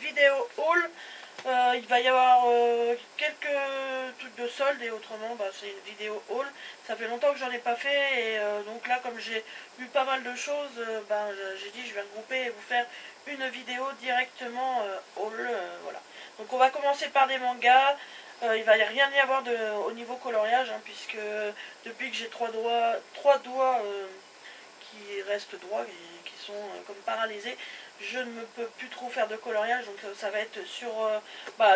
vidéo haul. Il va y avoir quelques trucs de solde et autrement c'est une vidéo haul. Ça fait longtemps que j'en ai pas fait et donc là comme j'ai eu pas mal de choses, j'ai dit je vais regrouper et vous faire une vidéo directement haul. Voilà. Donc on va commencer par des mangas. Il va rien y avoir au niveau coloriage puisque depuis que j'ai trois doigts qui restent droits et qui sont comme paralysés, je ne peux plus trop faire de coloriage, donc ça va être sur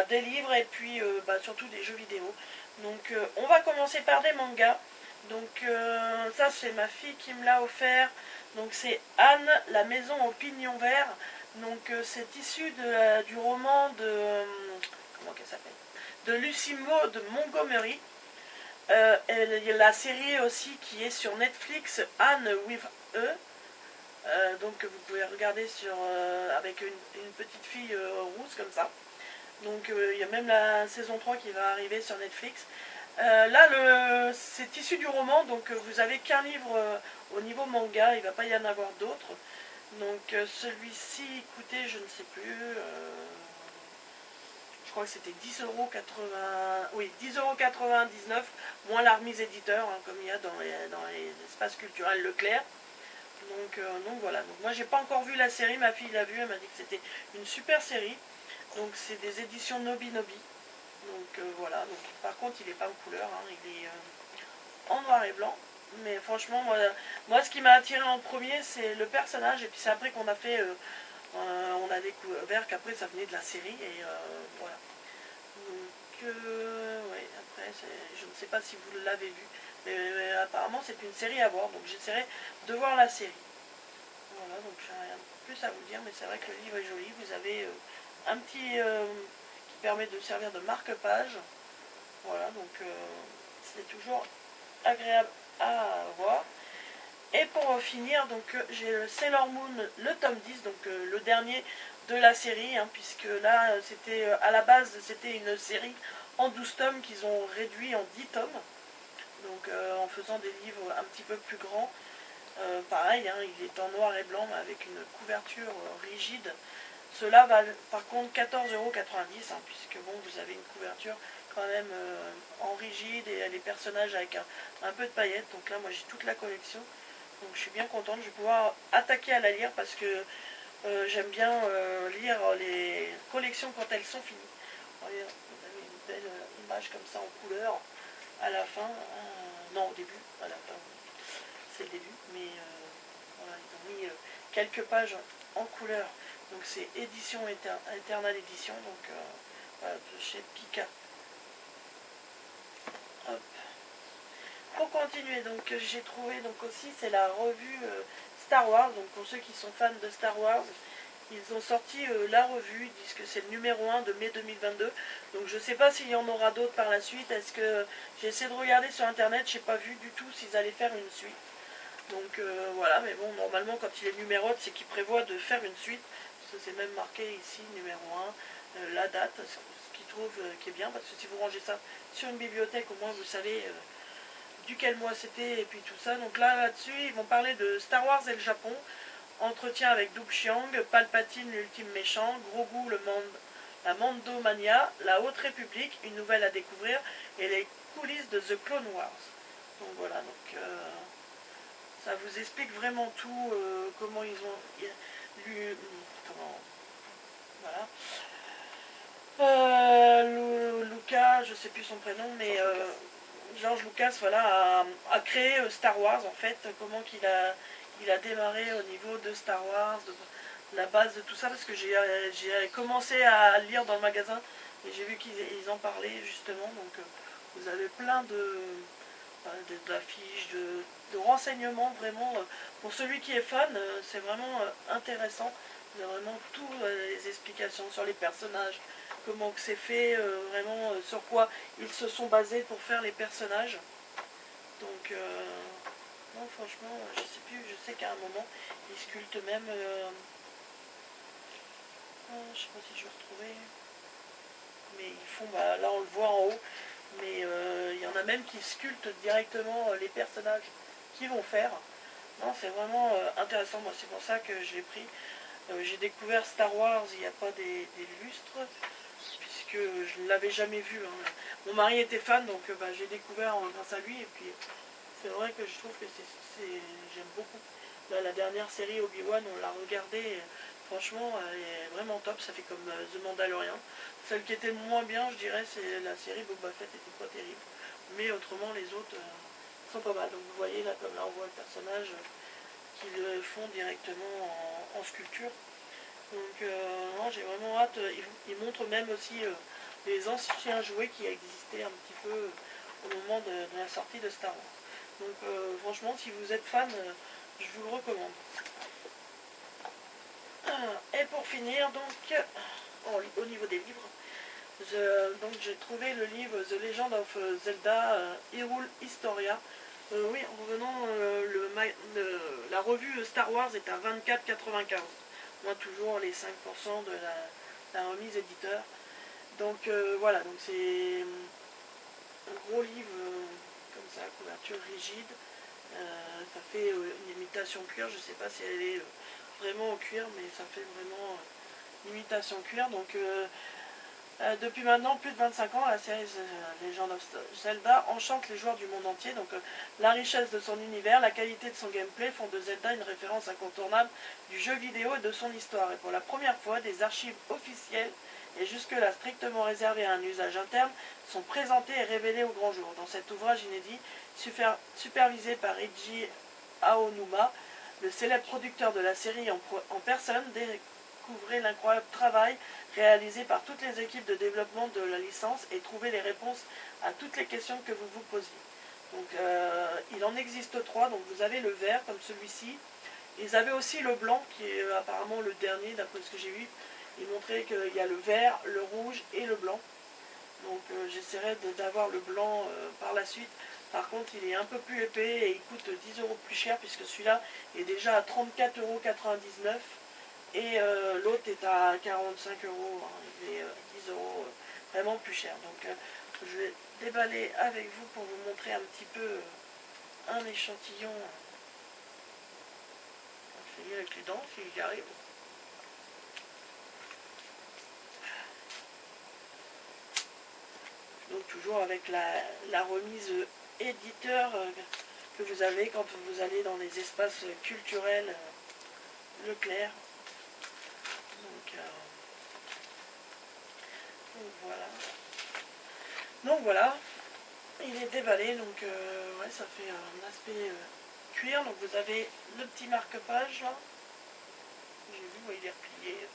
des livres et puis surtout des jeux vidéo. Donc on va commencer par des mangas. Donc ça c'est ma fille qui me l'a offert. Donc c'est Anne, la maison au pignon vert. Donc c'est issu du roman de comment qu'elle s'appelle, de Lucy Maud Montgomery. La série aussi qui est sur Netflix, Anne with E. Donc vous pouvez regarder avec une petite fille rousse comme ça. Donc il y a même la saison 3 qui va arriver sur Netflix. Là c'est issu du roman, donc vous avez qu'un livre au niveau manga, il ne va pas y en avoir d'autres. Donc celui-ci coûtait, je ne sais plus, je crois que c'était 10,80 €, oui, 10,99 € moins la remise éditeur, comme il y a dans les espaces culturels Leclerc. Donc voilà, donc moi j'ai pas encore vu la série, ma fille l'a vue, elle m'a dit que c'était une super série. Donc c'est des éditions Nobi Nobi. Donc voilà, donc par contre il est pas en couleur, il est en noir et blanc. Mais franchement moi ce qui m'a attiré en premier c'est le personnage, et puis c'est après qu'on a fait on a découvert qu'après ça venait de la série et voilà. Donc ouais, après je ne sais pas si vous l'avez vu, mais apparemment c'est une série à voir, donc j'essaierai de voir la série. Voilà, donc j'ai rien de plus à vous dire, mais c'est vrai que le livre est joli. Vous avez un petit qui permet de servir de marque-page. Voilà, donc c'est toujours agréable à voir. Et pour finir, donc j'ai le Sailor Moon, le tome 10, donc le dernier de la série, puisque là c'était à la base c'était une série en 12 tomes qu'ils ont réduit en 10 tomes. Donc en faisant des livres un petit peu plus grands. Pareil, il est en noir et blanc avec une couverture rigide. Cela va par contre 14,90 €, puisque bon, vous avez une couverture quand même en rigide et les personnages avec un peu de paillettes. Donc là moi j'ai toute la collection, donc je suis bien contente, je vais pouvoir attaquer à la lire parce que j'aime bien lire les collections quand elles sont finies. Regardez, vous avez une belle image comme ça en couleur à la fin, non au début, à la fin c'est le début, mais voilà, ils ont mis quelques pages en couleur. Donc c'est édition Eternal Edition, donc voilà, de chez Pika. Hop. Pour continuer, donc j'ai trouvé donc aussi c'est la revue Star Wars. Donc pour ceux qui sont fans de Star Wars, ils ont sorti la revue, ils disent que c'est le numéro 1 de mai 2022. Donc je ne sais pas s'il y en aura d'autres par la suite. Est-ce que j'ai essayé de regarder sur internet, je n'ai pas vu du tout s'ils allaient faire une suite. Donc voilà, mais bon, normalement quand il est numérote, c'est qu'il prévoit de faire une suite. Parce que c'est même marqué ici, numéro 1, la date, ce qu'il trouve qui est bien, parce que si vous rangez ça sur une bibliothèque, au moins vous savez duquel mois c'était et puis tout ça. Donc là-dessus, ils vont parler de Star Wars et le Japon. Entretien avec Duke Xiang, Palpatine l'ultime méchant, Grogu la Mandomania, la Haute République, une nouvelle à découvrir, et les coulisses de The Clone Wars. Donc voilà, donc ça vous explique vraiment tout, comment ils ont lu, comment, voilà. Lucas, je sais plus son prénom, mais George Lucas, voilà, a créé Star Wars en fait, comment il a démarré au niveau de Star Wars, de la base de tout ça, parce que j'ai commencé à lire dans le magasin et j'ai vu qu'ils en parlaient justement, donc vous avez plein d'affiches, de renseignements vraiment. Pour celui qui est fan, c'est vraiment intéressant. Il y a vraiment toutes les explications sur les personnages, comment que c'est fait, vraiment sur quoi ils se sont basés pour faire les personnages. Donc non, franchement, je sais plus, je sais qu'à un moment, ils sculptent même... je sais pas si je vais retrouver... Mais ils font, là on le voit en haut, mais il y en a même qui sculptent directement les personnages qu'ils vont faire. Non, c'est vraiment intéressant, moi c'est pour ça que je l'ai pris. J'ai découvert Star Wars il n'y a pas des lustres, puisque je ne l'avais jamais vu. Hein. Mon mari était fan, donc bah, j'ai découvert grâce à lui, et puis c'est vrai que je trouve que j'aime beaucoup. Là, la dernière série Obi-Wan, on l'a regardée, et franchement, elle est vraiment top, ça fait comme The Mandalorian. Celle qui était le moins bien, je dirais, c'est la série Boba Fett, était pas terrible. Mais autrement, les autres sont pas mal. Donc vous voyez, là, comme là, on voit le personnage qu'ils le font directement en sculpture. Donc non, j'ai vraiment hâte. Ils montrent même aussi les anciens jouets qui existaient un petit peu au moment de la sortie de Star Wars. Donc franchement, si vous êtes fan, je vous le recommande. Et pour finir, donc, au niveau des livres, donc j'ai trouvé le livre The Legend of Zelda Hyrule Historia. Oui, en revenant, la revue Star Wars est à 24,95. Moi, toujours les 5% de la remise éditeur. Donc voilà, donc c'est un gros livre comme ça, couverture rigide. Ça fait une imitation cuir, je ne sais pas si elle est vraiment en cuir, mais ça fait vraiment une imitation cuir. Donc depuis maintenant plus de 25 ans, la série Legend of Zelda enchante les joueurs du monde entier. Donc la richesse de son univers, la qualité de son gameplay font de Zelda une référence incontournable du jeu vidéo et de son histoire. Et pour la première fois, des archives officielles et jusque-là strictement réservées à un usage interne sont présentées et révélées au grand jour. Dans cet ouvrage inédit, supervisé par Eiji Aonuma, le célèbre producteur de la série en personne, découvrez l'incroyable travail réalisé par toutes les équipes de développement de la licence et trouver les réponses à toutes les questions que vous vous posiez. Donc il en existe 3, donc vous avez le vert comme celui-ci. Ils avaient aussi le blanc qui est apparemment le dernier d'après ce que j'ai vu. Ils montraient qu'il y a le vert, le rouge et le blanc. Donc j'essaierai d'avoir le blanc par la suite. Par contre il est un peu plus épais et il coûte 10 € plus cher puisque celui-là est déjà à 34,99 € et l'autre est à 45 €. Hein, il est 10 € vraiment plus cher. Donc je vais déballer avec vous pour vous montrer un petit peu un échantillon. Je vais avec les dents si j'y arrive. Donc toujours avec la remise éditeur que vous avez quand vous allez dans les espaces culturels Leclerc. Donc voilà. Donc voilà, il est déballé, donc ouais, ça fait un aspect cuir. Donc vous avez le petit marque-page là. J'ai vu, ouais, il est replié,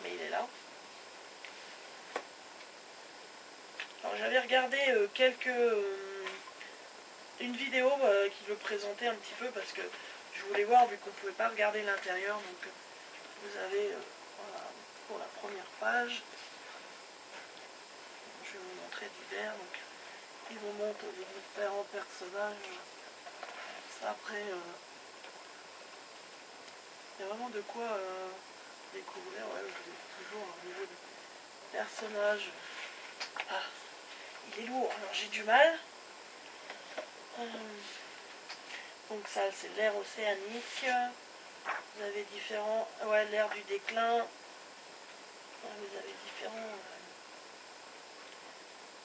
mais il est là. Alors j'avais regardé une vidéo qui le présentait un petit peu parce que je voulais voir vu qu'on ne pouvait pas regarder l'intérieur. Donc vous avez voilà, pour la première page, je vais vous montrer divers. Donc il vous montre les différents personnages. Ça, après, il y a vraiment de quoi découvrir. Ouais, toujours au niveau du personnage. Ah, il est lourd, alors j'ai du mal. Donc ça, c'est l'ère océanique. Vous avez différents... Ouais, l'ère du déclin. Vous avez différents...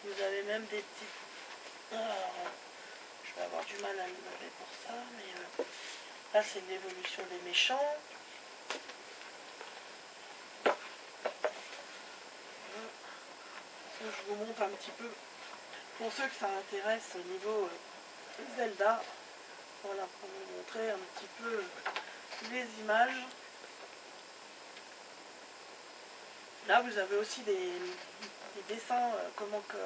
Vous avez même des petits... Alors, je vais avoir du mal à le lever pour ça, mais là, c'est l'évolution des méchants. Je vous montre un petit peu, pour ceux que ça intéresse au niveau Zelda, voilà, pour vous montrer un petit peu les images. Là, vous avez aussi des dessins, comment que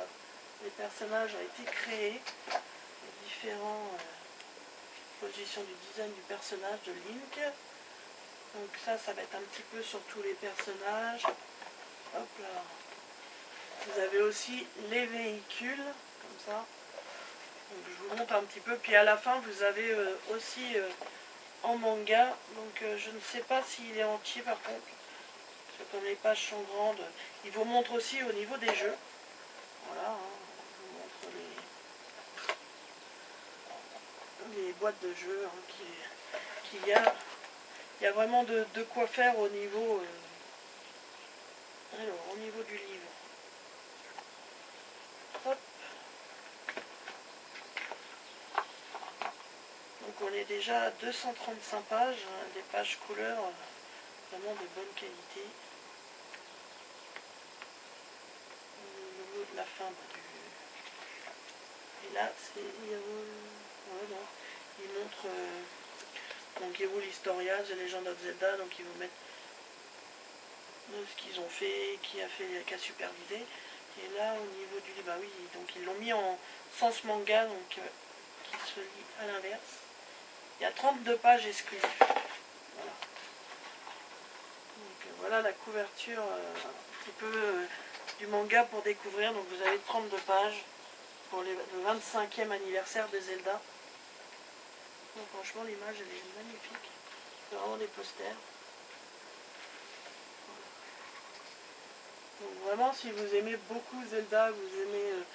les personnages ont été créés, les différentes positions du design du personnage de Link. Donc ça va être un petit peu sur tous les personnages. Hop là. Vous avez aussi les véhicules, comme ça. Donc je vous montre un petit peu. Puis à la fin, vous avez aussi en manga. Donc je ne sais pas s'il est entier par contre. Parce que comme les pages sont grandes, il vous montre aussi au niveau des jeux. Voilà, hein, je vous montre les boîtes de jeux hein, qu'il y a. il y a vraiment de quoi faire au niveau, alors, au niveau du livre. Hop. Donc on est déjà à 235 pages, hein, des pages couleurs vraiment de bonne qualité. Au niveau de la fin et là c'est voilà. Il montre donc Hyrule Historia, The Legend of Zelda, donc ils vous mettent ce qu'ils ont fait, qui a supervisé. Et là au niveau du livre, bah oui, donc ils l'ont mis en sens manga, donc qui se lit à l'inverse. Il y a 32 pages exclusives. Voilà. Donc voilà la couverture un petit peu du manga pour découvrir. Donc vous avez 32 pages pour le 25e anniversaire de Zelda. Donc franchement l'image elle est magnifique. C'est vraiment des posters. Donc vraiment si vous aimez beaucoup Zelda, vous aimez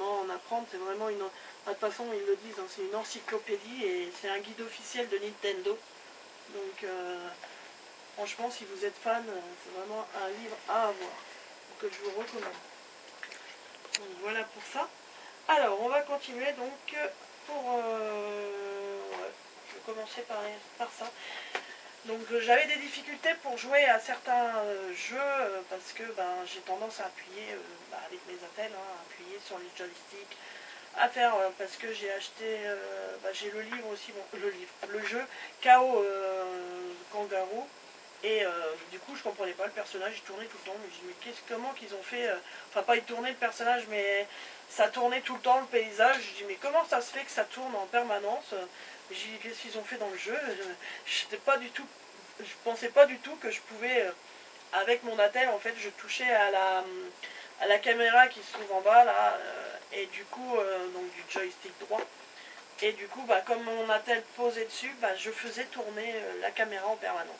en apprendre, c'est vraiment une... De toute façon ils le disent, hein, c'est une encyclopédie et c'est un guide officiel de Nintendo. Donc franchement si vous êtes fan, c'est vraiment un livre à avoir, que je vous recommande. Donc voilà pour ça. Alors on va continuer donc pour... ouais, je vais commencer par ça. Donc j'avais des difficultés pour jouer à certains jeux parce que j'ai tendance à appuyer avec mes attelles, hein, à appuyer sur les joysticks, à faire parce que j'ai acheté, j'ai le livre aussi, bon, le jeu KO Kangaroo. Et du coup je comprenais pas le personnage, il tournait tout le temps, mais je me dis mais comment qu'ils ont fait, enfin pas il tournait le personnage mais ça tournait tout le temps le paysage, je dis mais comment ça se fait que ça tourne en permanence, j'ai dit qu'est-ce qu'ils ont fait dans le jeu, j'étais pas du tout, je pensais pas du tout que je pouvais, avec mon attel en fait je touchais à la caméra qui se trouve en bas là, et du coup donc du joystick droit. Et du coup, comme mon attel posait dessus, je faisais tourner la caméra en permanence.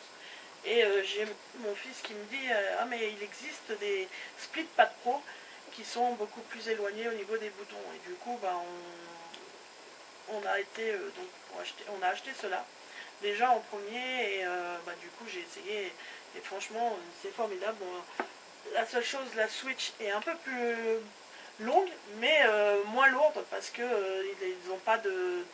Et j'ai mon fils qui me dit ah mais il existe des split pad pro qui sont beaucoup plus éloignés au niveau des boutons. Et du coup on a été donc on a acheté cela déjà en premier et du coup j'ai essayé et franchement c'est formidable. Bon, la seule chose, la Switch est un peu plus longue mais moins lourde parce que ils n'ont pas de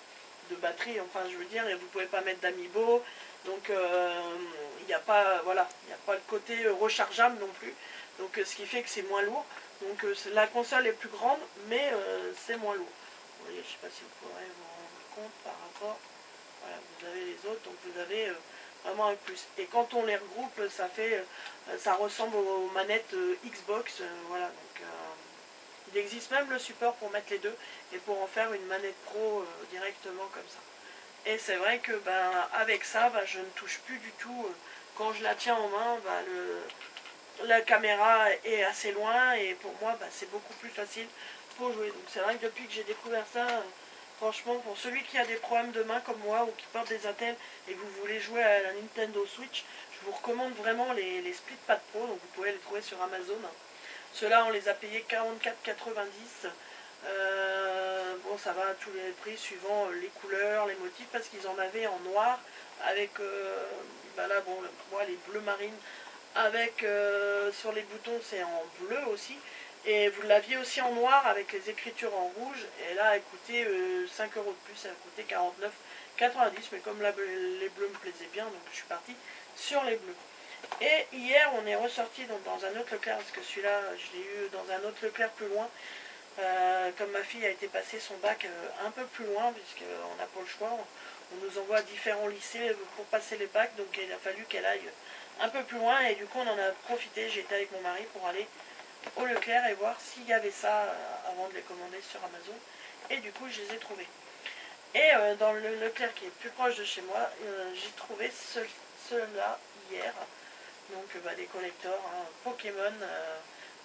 batterie, enfin je veux dire, et vous pouvez pas mettre d'amiibo, donc il n'y a pas, voilà, il n'y a pas le côté rechargeable non plus, donc ce qui fait que c'est moins lourd. Donc la console est plus grande, mais c'est moins lourd. Vous voyez, je ne sais pas si vous pourrez vous rendre compte par rapport, voilà, vous avez les autres, donc vous avez vraiment un plus. Et quand on les regroupe, ça fait, ça ressemble aux manettes Xbox, voilà, donc il existe même le support pour mettre les deux et pour en faire une manette pro directement comme ça. Et c'est vrai que avec ça, je ne touche plus du tout. Quand je la tiens en main, la caméra est assez loin et pour moi, c'est beaucoup plus facile pour jouer. Donc c'est vrai que depuis que j'ai découvert ça, franchement, pour celui qui a des problèmes de main comme moi ou qui porte des attelles et que vous voulez jouer à la Nintendo Switch, je vous recommande vraiment les Split Pad Pro. Donc vous pouvez les trouver sur Amazon. Ceux-là, on les a payés 44,90 €. Bon, ça va à tous les prix suivant les couleurs, les motifs, parce qu'ils en avaient en noir avec, là, bon, moi, les bleus marines, avec, sur les boutons, c'est en bleu aussi. Et vous l'aviez aussi en noir avec les écritures en rouge. Et là, elle coûtait 5 € de plus, elle coûtait 49,90 €. Mais comme les bleus me plaisaient bien, donc je suis partie sur les bleus. Et hier, on est ressorti donc, dans un autre Leclerc, parce que celui-là, je l'ai eu dans un autre Leclerc plus loin. Comme ma fille a été passer son bac un peu plus loin, puisqu'on n'a pas le choix, on nous envoie à différents lycées pour passer les bacs, donc il a fallu qu'elle aille un peu plus loin, et du coup on en a profité, j'ai été avec mon mari pour aller au Leclerc et voir s'il y avait ça avant de les commander sur Amazon, et du coup je les ai trouvés. Et dans le Leclerc qui est plus proche de chez moi, j'ai trouvé ceux-là hier, donc des collecteurs, hein, Pokémon,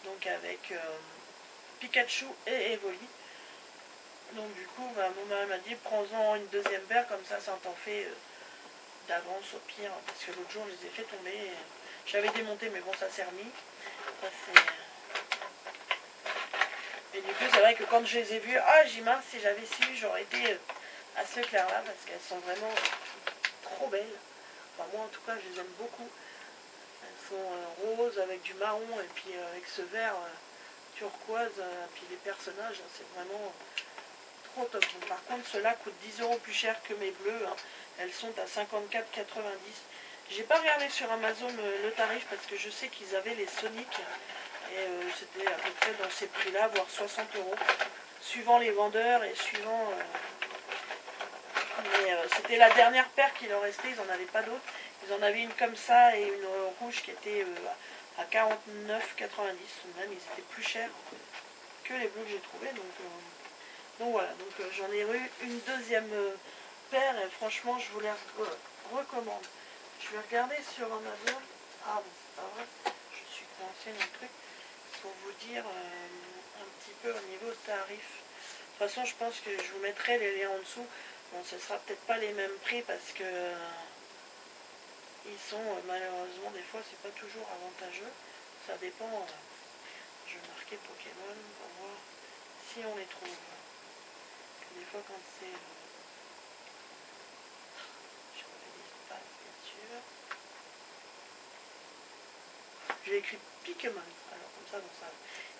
donc avec Pikachu et Evoli. Donc du coup, mon mari m'a dit, prends-en une deuxième paire, comme ça t'en fait d'avance au pire, parce que l'autre jour, je les ai fait tomber. J'avais démonté, mais bon, ça s'est remis. Et du coup, c'est vrai que quand je les ai vus, j'ai mince, si j'avais su, j'aurais été à ce clair-là, parce qu'elles sont vraiment trop belles. Enfin moi en tout cas je les aime beaucoup. Elles sont roses avec du marron et puis avec ce vert turquoise, puis les personnages, hein, c'est vraiment trop top. Bon, par contre ceux-là coûtent 10 € plus cher que mes bleus, hein. Elles sont à 54,90. J'ai pas regardé sur Amazon le tarif parce que je sais qu'ils avaient les Sonic et c'était à peu près dans ces prix-là, voire 60 €, suivant les vendeurs et suivant... mais c'était la dernière paire qui leur restait, ils n'en avaient pas d'autres. Ils en avaient une comme ça et une rouge qui était à 49,90. Même ils étaient plus chers que les bleus que j'ai trouvés. Donc voilà, donc j'en ai eu une deuxième paire et franchement je vous les recommande. Je vais regarder sur Amazon. Ah bon, c'est pas vrai, je suis coincée dans le truc. Pour vous dire un petit peu au niveau tarif. De toute façon je pense que je vous mettrai les liens en dessous. Bon, ce sera peut-être pas les mêmes prix parce que ils sont malheureusement des fois c'est pas toujours avantageux. Ça dépend. Je vais marquer Pokémon pour voir si on les trouve. Des fois quand c'est je refais des espaces bien sûr. J'ai écrit Pikemon, alors comme ça, bon, ça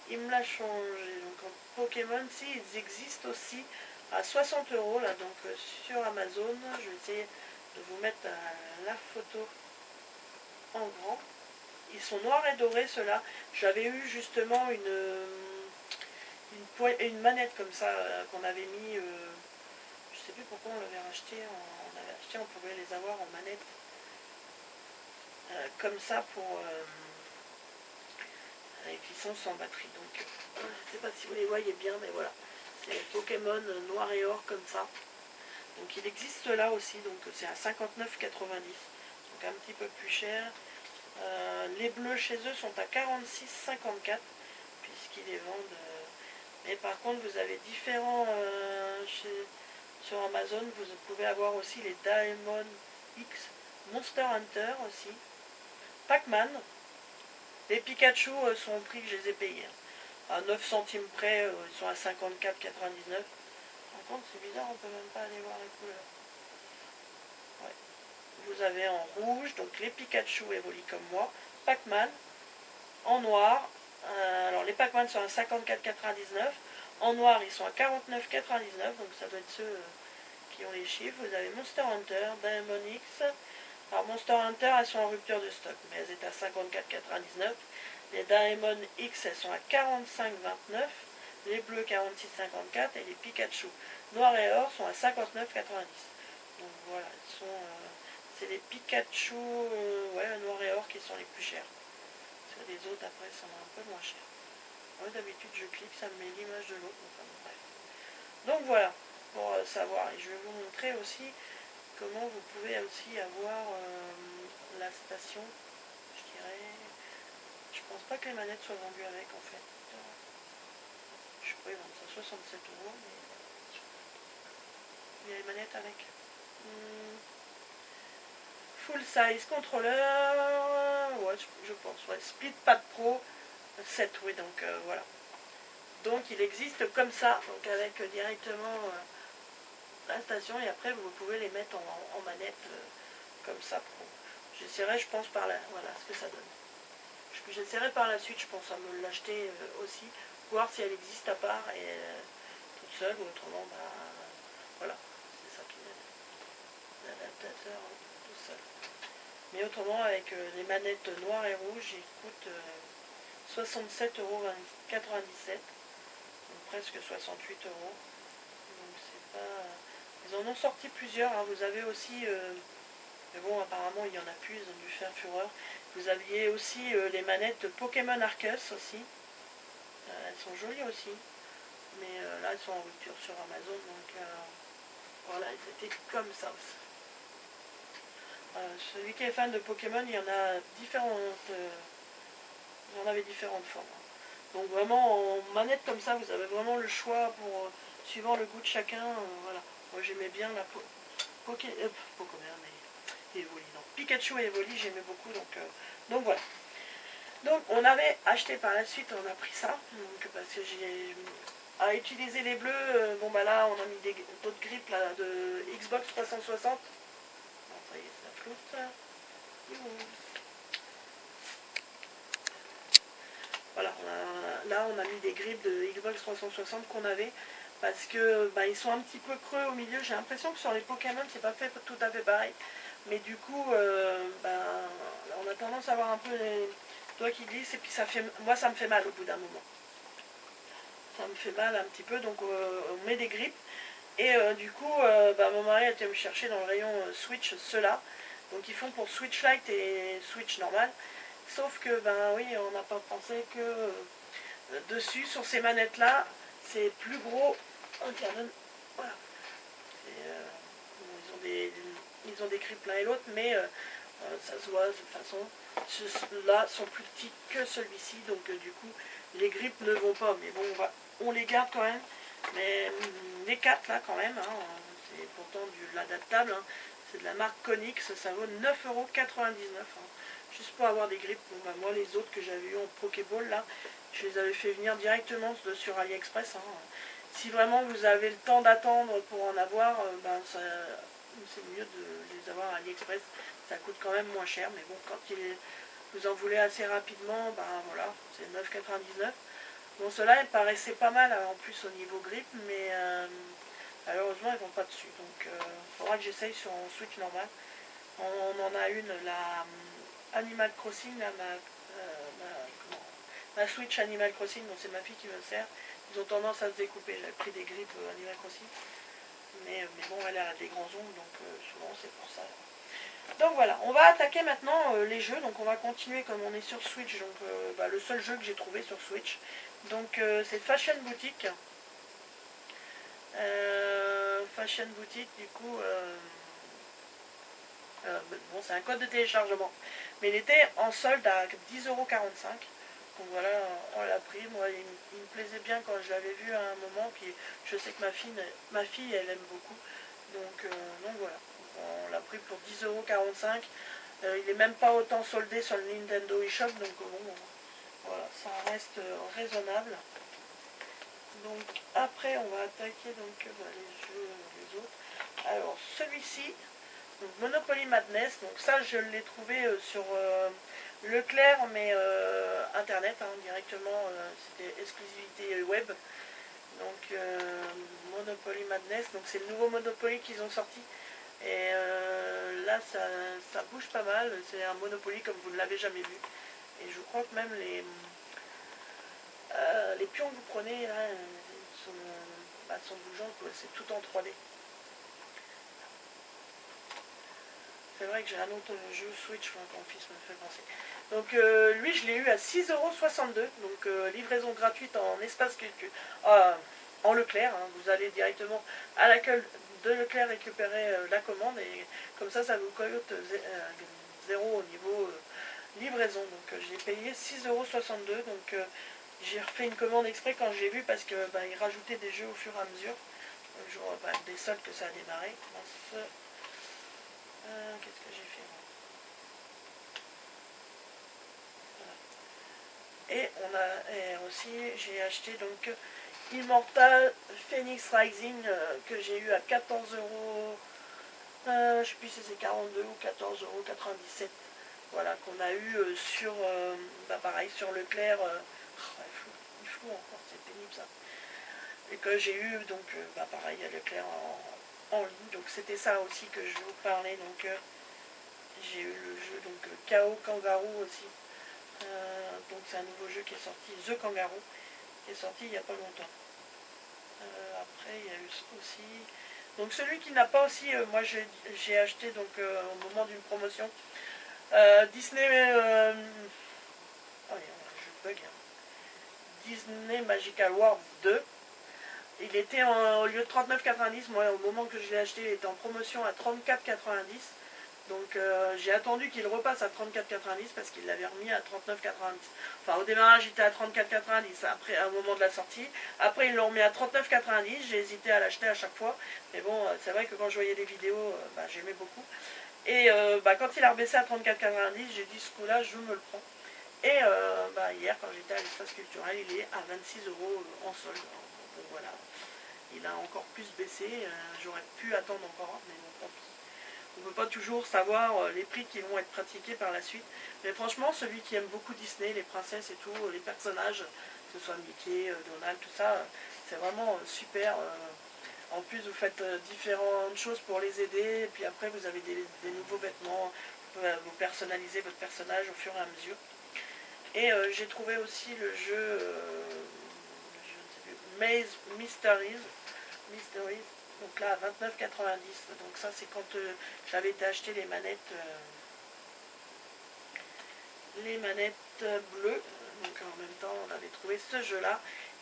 il me l'a changé. Donc en Pokémon, si ils existent aussi à 60 € là, donc sur Amazon. Je vais essayer de vous mettre la photo en grand. Ils sont noirs et dorés ceux-là. J'avais eu justement une manette comme ça qu'on avait mis. Je sais plus pourquoi on l'avait racheté. On avait acheté, on pouvait les avoir en manette comme ça pour et qui sont sans batterie. Donc je ne sais pas si vous les voyez bien, mais voilà. C'est Pokémon noir et or comme ça. Donc il existe là aussi, donc c'est à 59,90. Donc un petit peu plus cher. Les bleus chez eux sont à 46,54 puisqu'ils les vendent. Mais par contre vous avez différents sur Amazon, vous pouvez avoir aussi les Diamond X, Monster Hunter aussi, Pac-Man. Les Pikachu sont au prix que je les ai payés. À 9 centimes près, ils sont à 54,99. Par contre, c'est bizarre, on peut même pas aller voir les couleurs. Ouais. Vous avez en rouge, donc les Pikachu évoluent comme moi. Pac-Man, en noir. Alors les Pac-Man sont à 54,99. En noir, ils sont à 49,99. Donc ça doit être ceux qui ont les chiffres. Vous avez Monster Hunter, Diamond X. Alors Monster Hunter, elles sont en rupture de stock, mais elles étaient à 54,99. Les Diamond X, elles sont à 45,29. Les bleus 46,54 et les Pikachu noir et or sont à 59,90. Donc voilà, c'est les Pikachu ouais, noir et or qui sont les plus chers. Parce que les autres après sont un peu moins chers. Moi d'habitude je clique, ça me met l'image de l'autre. Enfin, bref. Donc voilà, pour savoir. Et je vais vous montrer aussi comment vous pouvez aussi avoir la station, je dirais. Je pense pas que les manettes soient vendues avec en fait. Je pourrais vendre ça 67 €, mais il y a les manettes avec. Full size contrôleur, ouais, je pense, ouais. Split Pad Pro 7, oui, donc voilà. Donc il existe comme ça, donc avec directement la station et après vous pouvez les mettre en manette comme ça pro. J'essaierai, je pense, par là, voilà ce que ça donne. J'essaierai par la suite, je pense, à me l'acheter aussi, voir si elle existe à part et toute seule, ou autrement, bah voilà, c'est ça qui est l'adaptateur tout seul. Mais autrement, avec les manettes noires et rouges, ils coûtent 67,97 €, donc presque 68 €. Donc c'est pas... Ils en ont sorti plusieurs, hein. Vous avez aussi... mais bon, apparemment, il y en a plus, ils ont dû faire fureur. Vous aviez aussi les manettes de Pokémon Arceus aussi. Elles sont jolies aussi. Mais là, elles sont en rupture sur Amazon. Donc voilà, elles étaient comme ça aussi. Celui qui est fan de Pokémon, il y en a différentes. Il y en avait différentes formes. Donc vraiment, en manette comme ça, vous avez vraiment le choix pour suivant le goût de chacun. Voilà. Moi, j'aimais bien la Pokémon, mais Evoli, non. Pikachu et Evoli, j'aimais beaucoup. Donc voilà. Donc on avait acheté par la suite, on a pris ça, donc, parce que j'ai à utiliser les bleus, bon bah là on a mis d'autres grippes là, de Xbox 360. Bon, ça y est, ça floute. Voilà, là on a mis des grippes de Xbox 360 qu'on avait, parce que bah, ils sont un petit peu creux au milieu. J'ai l'impression que sur les Pokémon c'est pas fait tout à fait pareil, mais du coup bah, on a tendance à avoir un peu les doigts qui glissent, et puis ça fait, moi ça me fait mal au bout d'un moment, ça me fait mal un petit peu, donc on met des grippes. Et du coup bah, mon mari a été me chercher dans le rayon Switch ceux-là, donc ils font pour Switch Lite et Switch normal, sauf que ben oui, on n'a pas pensé que dessus, sur ces manettes là, c'est plus gros. Oh, tiens, voilà. Ils ont des grippes l'un et l'autre, mais ça se voit de toute façon. Ceux-là sont plus petits que celui-ci, donc du coup les grippes ne vont pas, mais bon on les garde quand même. Mais les 4 là quand même, hein, c'est pourtant de l'adaptable, hein, c'est de la marque Konix, ça vaut 9,99 €, hein, juste pour avoir des grippes. Bon, bah, moi les autres que j'avais eu en Pokéball là, je les avais fait venir directement sur AliExpress, hein. Si vraiment vous avez le temps d'attendre pour en avoir, ben c'est mieux de les avoir à AliExpress, ça coûte quand même moins cher, mais bon, quand vous en voulez assez rapidement, ben voilà, c'est 9,99 €. Bon, ceux-là, ils paraissaient pas mal en plus au niveau grippe, mais malheureusement, ils vont pas dessus. Donc, il faudra que j'essaye sur un Switch normal. On en a une, la Animal Crossing, là, ma Switch Animal Crossing, donc c'est ma fille qui me sert. Ils ont tendance à se découper. J'avais pris des grippes Animal Crossing. Mais bon, elle a des grands ongles, donc souvent c'est pour ça. Donc voilà, on va attaquer maintenant les jeux. Donc on va continuer comme on est sur Switch. Donc bah, le seul jeu que j'ai trouvé sur Switch. Donc c'est Fashion Boutique. Fashion Boutique, du coup, bon, c'est un code de téléchargement. Mais il était en solde à 10,45 €. Donc voilà, on l'a pris. Moi, il me plaisait bien quand je l'avais vu à un moment. Puis je sais que ma fille elle aime beaucoup. Donc voilà, on l'a pris pour 10,45 €. Il n'est même pas autant soldé sur le Nintendo eShop. Donc bon, voilà, ça reste raisonnable. Donc après, on va attaquer donc, les jeux, les autres. Alors celui-ci, donc Monopoly Madness, donc ça je l'ai trouvé sur Leclerc, mais internet, hein, directement, c'était exclusivité web. Donc Monopoly Madness, donc c'est le nouveau Monopoly qu'ils ont sorti. Et là ça bouge pas mal, c'est un Monopoly comme vous ne l'avez jamais vu. Et je crois que même les pions que vous prenez là sont bougeants, c'est tout en 3D. C'est vrai que j'ai un autre jeu Switch, mon fils me fait penser. Donc lui je l'ai eu à 6,62 €, donc livraison gratuite en espace culture, en Leclerc, hein. Vous allez directement à l'accueil de Leclerc récupérer la commande, et comme ça vous coûte 0 au niveau livraison. Donc je l'ai payé 6,62 €. Donc j'ai refait une commande exprès quand j'ai vu, parce que ils rajoutaient des jeux au fur et à mesure, des soldes que ça a démarré. Qu'est-ce que j'ai fait moi? Et aussi j'ai acheté donc Immortal Phoenix Rising, que j'ai eu à 14 €, je sais plus si c'est 42 ou 14,97 €. Voilà, qu'on a eu sur pareil sur Leclerc. Il flou encore, c'est pénible ça. Et que j'ai eu donc pareil à Leclerc en ligne. Donc c'était ça aussi que je vous parlais. Donc j'ai eu le jeu donc KO Kangaroo aussi. Donc c'est un nouveau jeu qui est sorti, The Kangaroo, qui est sorti il n'y a pas longtemps. Après il y a eu aussi, donc celui qui n'a pas aussi, moi j'ai acheté donc au moment d'une promotion, Disney, oh, je bug, hein. Disney Magical World 2. Il était au lieu de 39,90, moi au moment que je l'ai acheté il était en promotion à 34,90. Donc j'ai attendu qu'il repasse à 34,90 parce qu'il l'avait remis à 39,90. Enfin au démarrage il était à 34,90 après, au moment de la sortie. Après ils l'ont remis à 39,90. J'ai hésité à l'acheter à chaque fois. Mais bon, c'est vrai que quand je voyais les vidéos, j'aimais beaucoup. Et quand il a rebaissé à 34,90, j'ai dit ce coup-là je me le prends. Et hier quand j'étais à l'espace culturel, il est à 26 € en solde. Donc voilà, il a encore plus baissé. J'aurais pu attendre encore, mais bon, tant pis. on ne peut pas toujours savoir les prix qui vont être pratiqués par la suite. Mais franchement, celui qui aime beaucoup Disney, les princesses et tout, les personnages, que ce soit Mickey, Donald, tout ça, c'est vraiment super. En plus, vous faites différentes choses pour les aider, et puis après, vous avez des nouveaux vêtements, vous personnalisez votre personnage au fur et à mesure. Et j'ai trouvé aussi le jeu je ne sais plus, Maze Mysteries, donc là à 29,90. Donc ça c'est quand j'avais été acheter les manettes bleues. Donc en même temps on avait trouvé ce jeu là.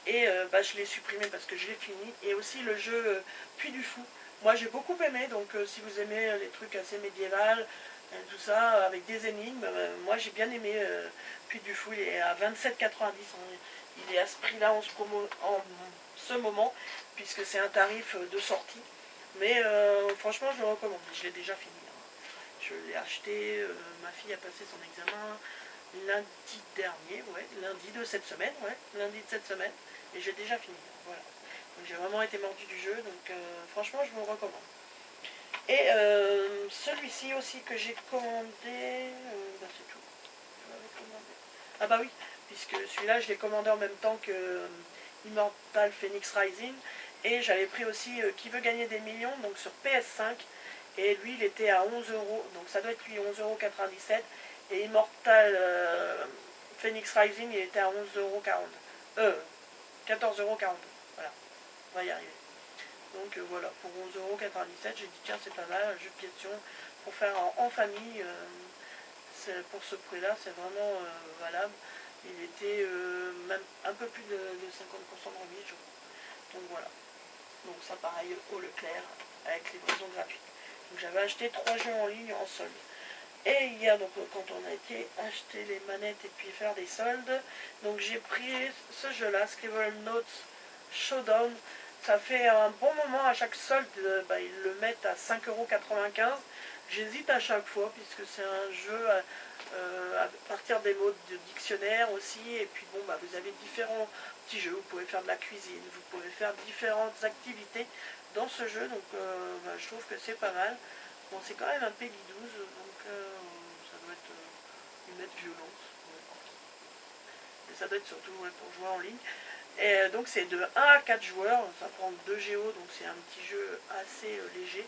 Et bah, je l'ai supprimé parce que je l'ai fini. Et aussi le jeu Puy du Fou. Moi j'ai beaucoup aimé, donc si vous aimez les trucs assez médiévals, tout ça, avec des énigmes, moi j'ai bien aimé Puy du Fou. Il est à 27,90. Il est à ce prix là en ce moment, puisque c'est un tarif de sortie. Mais franchement je le recommande, je l'ai déjà fini. Je l'ai acheté, ma fille a passé son examen lundi dernier, ouais, lundi de cette semaine, ouais, lundi de cette semaine, et j'ai déjà fini, voilà. Donc j'ai vraiment été mordu du jeu, donc franchement je vous le recommande. Et celui-ci aussi que j'ai commandé, bah c'est tout, je l'avais commandé. Ah bah oui, puisque celui-là je l'ai commandé en même temps que Immortal Phoenix Rising, et j'avais pris aussi Qui veut gagner des millions, donc sur PS5, et lui il était à 11 euros, donc ça doit être lui 11,97 €, et Immortal Phoenix Rising il était à 11,40 €, 14,42 €, voilà, on va y arriver. Donc voilà, pour 11,97 €, j'ai dit tiens c'est pas mal, un jeu de question pour faire en famille, pour ce prix là c'est vraiment valable. Il était même un peu plus de 50% de remise, je crois. Donc voilà. Donc ça pareil au Leclerc avec les livraisons gratuites. Donc j'avais acheté 3 jeux en ligne en solde. Et hier, donc quand on a été acheter les manettes et puis faire des soldes, donc j'ai pris ce jeu-là, Scribble Notes Showdown. Ça fait un bon moment à chaque solde, bah, ils le mettent à 5,95 €. J'hésite à chaque fois puisque c'est un jeu à partir des mots de dictionnaire aussi. Et puis bon, bah, vous avez différents petits jeux. Vous pouvez faire de la cuisine, vous pouvez faire différentes activités dans ce jeu. Donc bah, je trouve que c'est pas mal. Bon, c'est quand même un PEGI 12, donc ça doit être une lettre violence. Et ça doit être surtout pour jouer en ligne. Et donc c'est de 1 à 4 joueurs, ça prend 2 Go, donc c'est un petit jeu assez léger.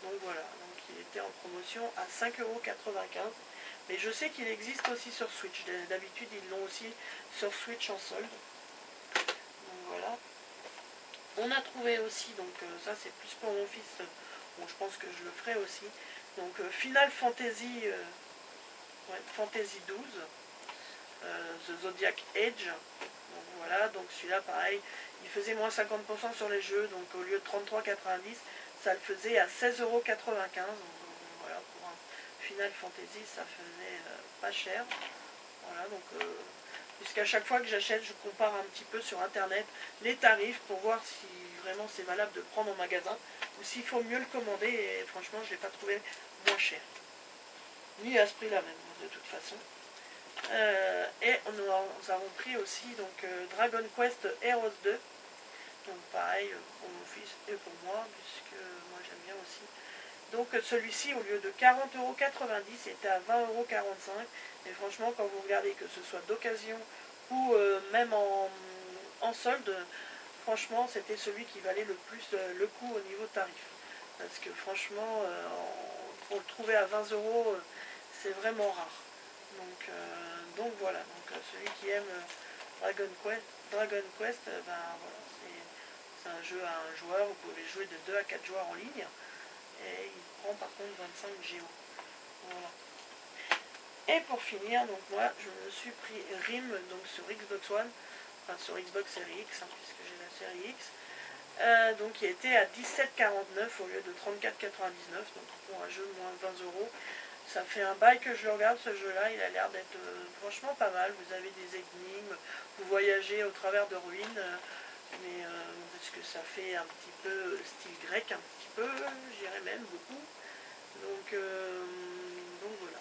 Donc voilà, donc il était en promotion à 5,95 €. Mais je sais qu'il existe aussi sur Switch. D'habitude ils l'ont aussi sur Switch en solde. Donc voilà. On a trouvé aussi, donc ça c'est plus pour mon fils, bon je pense que je le ferai aussi. Donc Final Fantasy, ouais, Fantasy 12, The Zodiac Age. Donc voilà, donc celui-là pareil, il faisait moins 50% sur les jeux, donc au lieu de 33,90, ça le faisait à 16,95 €. Donc voilà, pour un Final Fantasy, ça faisait pas cher. Voilà, donc puisqu'à chaque fois que j'achète, je compare un petit peu sur internet les tarifs pour voir si vraiment c'est valable de le prendre en magasin ou s'il faut mieux le commander. Et franchement, je ne l'ai pas trouvé moins cher, ni à ce prix-là même, de toute façon. Et nous avons pris aussi donc Dragon Quest Heroes 2. Donc pareil pour mon fils et pour moi, puisque moi j'aime bien aussi. Donc celui-ci, au lieu de 40,90 €, était à 20,45 €. Et franchement, quand vous regardez, que ce soit d'occasion ou même en solde, franchement, c'était celui qui valait le plus le coup au niveau tarif. Parce que franchement, pour le trouver à 20 €, c'est vraiment rare. Donc voilà, donc celui qui aime Dragon Quest, ben voilà, c'est un jeu à un joueur, vous pouvez jouer de 2 à 4 joueurs en ligne. Et il prend par contre 25 Go. Voilà. Et pour finir, donc moi je me suis pris RIM donc sur Xbox One, enfin sur Xbox Series X, hein, puisque j'ai la série X. Donc il était à 17,49 € au lieu de 34,99 €, donc pour un jeu de moins de 20 €. Ça fait un bail que je le regarde, ce jeu-là, il a l'air d'être franchement pas mal. Vous avez des énigmes, vous voyagez au travers de ruines, mais parce que ça fait un petit peu style grec, un petit peu, j'irais même beaucoup. Donc voilà,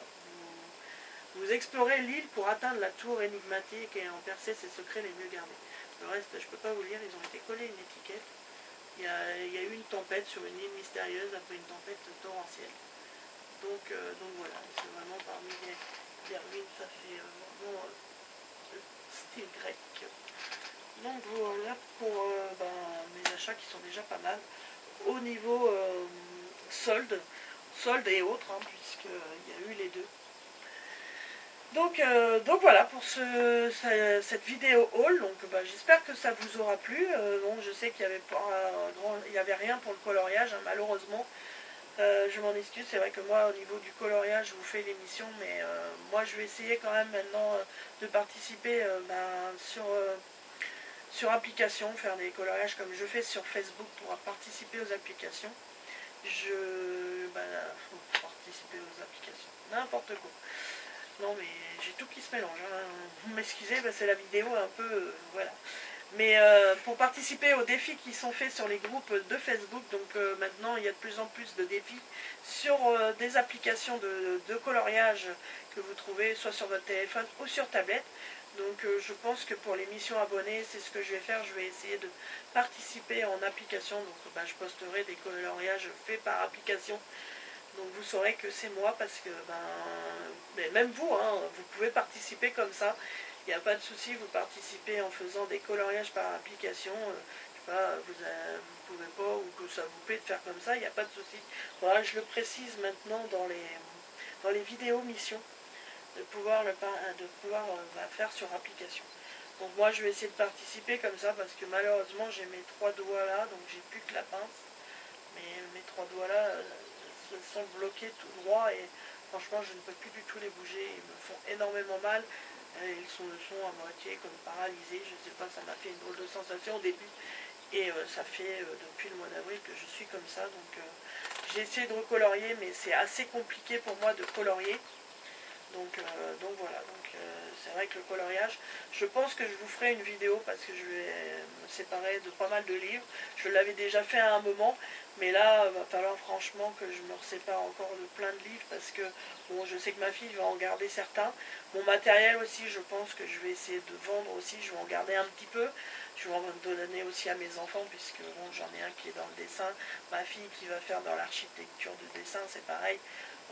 vous explorez l'île pour atteindre la tour énigmatique et en percer ses secrets les mieux gardés. Le reste, je ne peux pas vous lire, ils ont été collés une étiquette. Il y a eu une tempête sur une île mystérieuse après une tempête torrentielle. Donc voilà, c'est vraiment parmi les ruines, ça fait vraiment style grec. Donc voilà pour mes achats qui sont déjà pas mal. Au niveau solde et autres, hein, puisqu'il y a eu les deux. Donc voilà pour cette vidéo haul. Donc j'espère que ça vous aura plu. Bon, je sais qu'il y avait pas il y avait rien pour le coloriage, hein, malheureusement. Je m'en excuse, c'est vrai que moi au niveau du coloriage je vous fais l'émission, mais moi je vais essayer quand même maintenant de participer sur application, faire des coloriages comme je fais sur Facebook pour participer aux applications. Participer aux applications, n'importe quoi. Non mais j'ai tout qui se mélange, hein. Vous m'excusez, c'est la vidéo un peu, voilà. Mais pour participer aux défis qui sont faits sur les groupes de Facebook, donc maintenant il y a de plus en plus de défis sur des applications de coloriage que vous trouvez soit sur votre téléphone ou sur tablette. Donc je pense que pour les missions abonnées, c'est ce que je vais faire, je vais essayer de participer en application. Donc je posterai des coloriages faits par application. Donc vous saurez que c'est moi parce que mais même vous, hein, vous pouvez participer comme ça. Il n'y a pas de souci, vous participez en faisant des coloriages par application. Je sais pas, vous pouvez pas ou que ça vous plaît de faire comme ça, il n'y a pas de souci. Voilà, je le précise maintenant dans les vidéos missions de pouvoir faire sur application. Donc moi je vais essayer de participer comme ça parce que malheureusement j'ai mes 3 doigts là, donc j'ai plus que la pince. Mais mes 3 doigts là se sont bloqués tout droit et franchement je ne peux plus du tout les bouger, ils me font énormément mal. Ils sont à moitié comme paralysés, je ne sais pas, ça m'a fait une drôle de sensation au début. Et ça fait depuis le mois d'avril que je suis comme ça, donc j'ai essayé de recolorier, mais c'est assez compliqué pour moi de colorier. Donc voilà, c'est vrai que le coloriage, je pense que je vous ferai une vidéo parce que je vais me séparer de pas mal de livres. Je l'avais déjà fait à un moment, mais là, il va falloir franchement que je me sépare encore de plein de livres parce que bon, je sais que ma fille va en garder certains. Mon matériel aussi, je pense que je vais essayer de vendre aussi, je vais en garder un petit peu. Je vais en donner aussi à mes enfants puisque bon, j'en ai un qui est dans le dessin, ma fille qui va faire dans l'architecture de dessin, c'est pareil.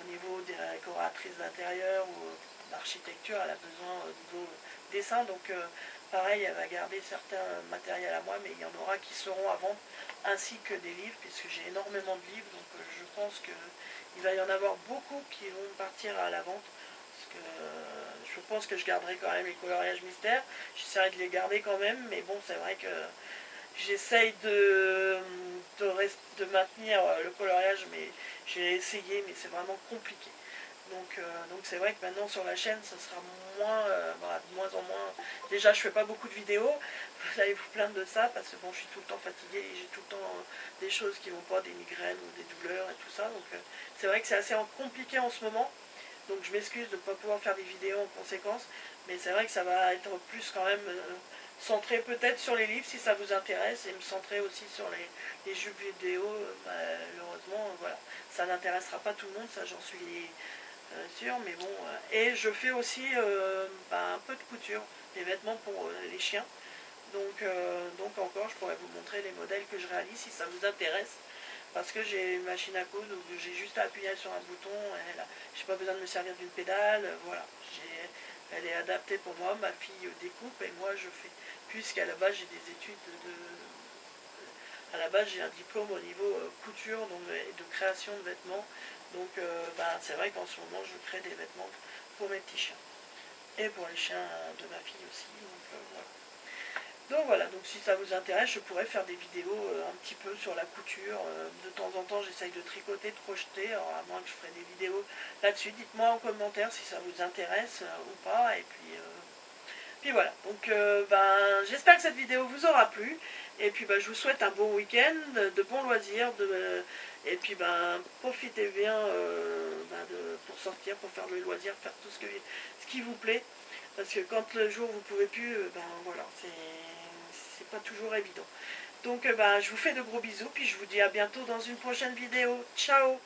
Au niveau des décoratrices d'intérieur ou d'architecture, elle a besoin au niveau dessin, donc pareil, elle va garder certains matériels à moi, mais il y en aura qui seront à vendre, ainsi que des livres, puisque j'ai énormément de livres, donc je pense qu'il va y en avoir beaucoup qui vont partir à la vente, parce que je pense que je garderai quand même les coloriages mystères, j'essaierai de les garder quand même, mais bon, c'est vrai que j'essaye de maintenir le coloriage, mais j'ai essayé, mais c'est vraiment compliqué. Donc c'est vrai que maintenant sur la chaîne, ça sera moins, de moins en moins. Déjà, je fais pas beaucoup de vidéos, vous allez vous plaindre de ça, parce que bon, je suis tout le temps fatiguée, et j'ai tout le temps des choses qui vont pas, des migraines ou des douleurs et tout ça. Donc c'est vrai que c'est assez compliqué en ce moment. Donc je m'excuse de ne pas pouvoir faire des vidéos en conséquence, mais c'est vrai que ça va être plus quand même centré peut-être sur les livres si ça vous intéresse, et me centrer aussi sur les jeux vidéo. Malheureusement, voilà, ça n'intéressera pas tout le monde, ça j'en suis sûre, mais bon. Et je fais aussi un peu de couture, des vêtements pour les chiens. Donc encore, je pourrais vous montrer les modèles que je réalise si ça vous intéresse. Parce que j'ai une machine à coudre où j'ai juste à appuyer sur un bouton, je n'ai pas besoin de me servir d'une pédale, voilà. Elle est adaptée pour moi, ma fille découpe et moi je fais. Puisqu'à la base j'ai des études à la base j'ai un diplôme au niveau couture donc, et de création de vêtements. Donc c'est vrai qu'en ce moment je crée des vêtements pour mes petits chiens. Et pour les chiens de ma fille aussi, voilà. Donc voilà, donc si ça vous intéresse, je pourrais faire des vidéos un petit peu sur la couture. De temps en temps, j'essaye de tricoter, de crocheter, alors à moins que je ferai des vidéos là-dessus. Dites-moi en commentaire si ça vous intéresse ou pas. Et puis voilà, donc j'espère que cette vidéo vous aura plu. Et puis je vous souhaite un bon week-end, de bons loisirs, et puis profitez bien pour sortir, pour faire le loisir, faire tout ce qui vous plaît. Parce que quand le jour vous pouvez plus, voilà, c'est pas toujours évident. Donc je vous fais de gros bisous, puis je vous dis à bientôt dans une prochaine vidéo. Ciao!